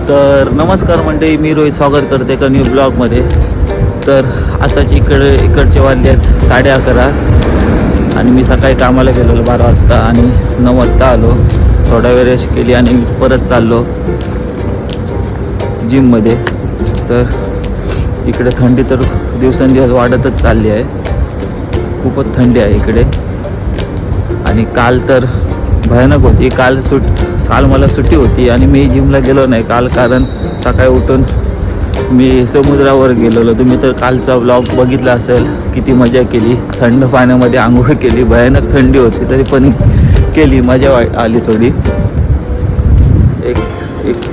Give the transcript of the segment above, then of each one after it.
तर नमस्कार मंडळी, मी रोहित स्वागत करते एका न्यू ब्लॉगमध्ये. तर आताची इकडचे वाजले आहेत 11:30 आणि मी सकाळी कामाला गेलेलो 12 वाजता आणि 9 वाजता आलो. थोडा वेळ रेस्ट केली आणि परत चाललो जिममध्ये. तर इकडे थंडी तर दिवसेंदिवस वाढतच चालली आहे. खूपच थंडी आहे इकडे. आणि काल तर भयानक होती. काल मला सुट्टी होती आणि मी जिमला गेलो नाही काल, कारण सकाळी उठून मी समुद्रावर गेलेलो. तुम्ही तर कालचा व्लॉग बघितला असेल, किती मजा केली. थंड पाण्यामध्ये आंघोळ केली. भयानक थंडी होती तरी पण केली, मजा आली थोडी. एक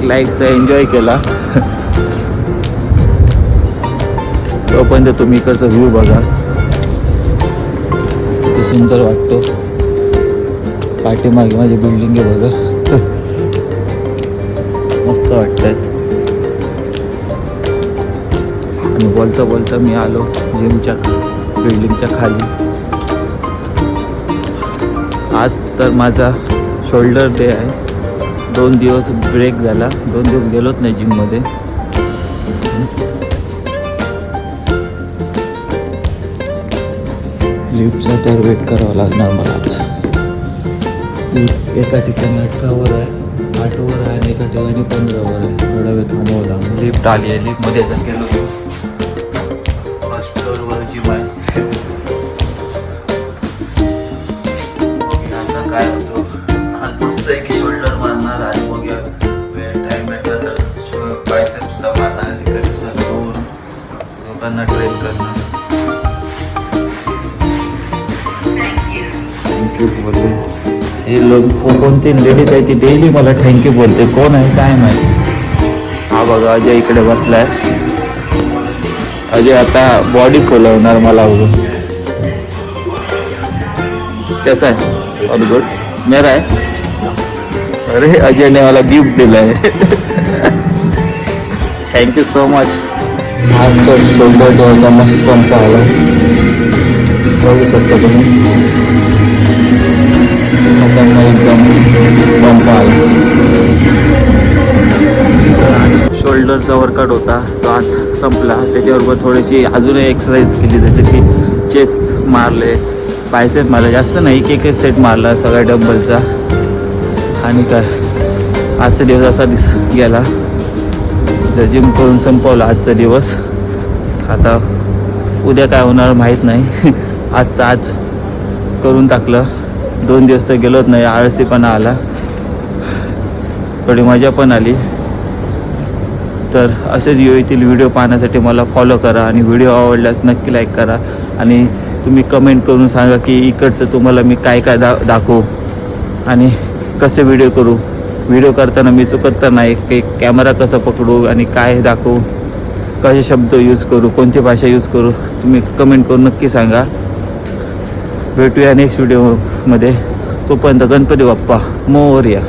लाईफचा एन्जॉय केला. तोपर्यंत तुम्ही इकडचा व्ह्यू बघा, किती सुंदर वाटतो. पाठीमागे माझी बिल्डिंग आहे बघा, मस्त वाटतंय. आणि बोलता मी आलो जिमच्या बिल्डिंगच्या खाली. आज तर माझा शोल्डर डे आहे. 2 दिवस ब्रेक झाला, 2 दिवस गेलोच नाही जिममध्ये. लिफ्टचा तर वेट करावा लागणार मला आज. एका ठिकाणी 18वर आहे, 8वर आहे आणि एका ठिकाणी 15वर आहे. थोडा वेळ थांबावं लागेल. लिफ्ट आली आहे. लिफ्टमध्ये गेलो फर्स्ट फ्लोअरवर जिम आहे. आता काय होतो, आज मस्त आहे की शोल्डर मारणार आणि बघूया वेळ टाईम भेटला तर बायसेप सुद्धा मारणार आणि कधी लोकांना ट्रेन करणार. थँक्यू बोलते. हे लोक कोणती लेडीज आहे ती डेली मला थँक्यू बोलते. कोण आहे काय माहिती. हा बघा अजय इकडे बसलाय. अजय आता बॉडी खोलवणार मला बघून. कैसा आहे? All good. मेरा आहे. अरे अजयने मला गिफ्ट दिलं आहे. Thank you so much. हा तर शोल्डर डोअरचा मस्त पंप आला, बघू शकता तुम्ही. एकदम पंप आला. शोल्डरचा वर्कआउट होता तो आज संपला. त्याच्याबरोबर थोडीशी अजूनही एक्सरसाइज केली, जसे की चेस्ट मारले, बायसेप मारले. जास्त नाही, एक सेट मारला सगळ्या डंबलचा. आणि काय आजचा दिवस असा गेला. जर जिम करून संपवला आजचा दिवस. आता उद्या काय होणार माहीत नाही. आजचं आज करून टाकलं. 2 दिवस तर गेलोच नाही, आळसीपणा आला, थोडी मजा पण आली. तर असेच येथील व्हिडिओ पाहण्यासाठी मला फॉलो करा आणि व्हिडिओ आवडल्यास नक्की लाईक करा. आणि तुम्ही कमेंट करून सांगा की इकडचं तुम्हाला मी काय दाखवू आणि कसे व्हिडिओ करू. व्हिडिओ करताना मी चुकत तर नाही की कॅमेरा कसं पकडू आणि काय दाखवू, कसे शब्द यूज करू, कोणती भाषा यूज करू. तुम्ही कमेंट करून नक्की सांगा. भेटूया नेक्स्ट व्हिडिओमध्ये. तोपर्यंत गणपती बाप्पा मोरया.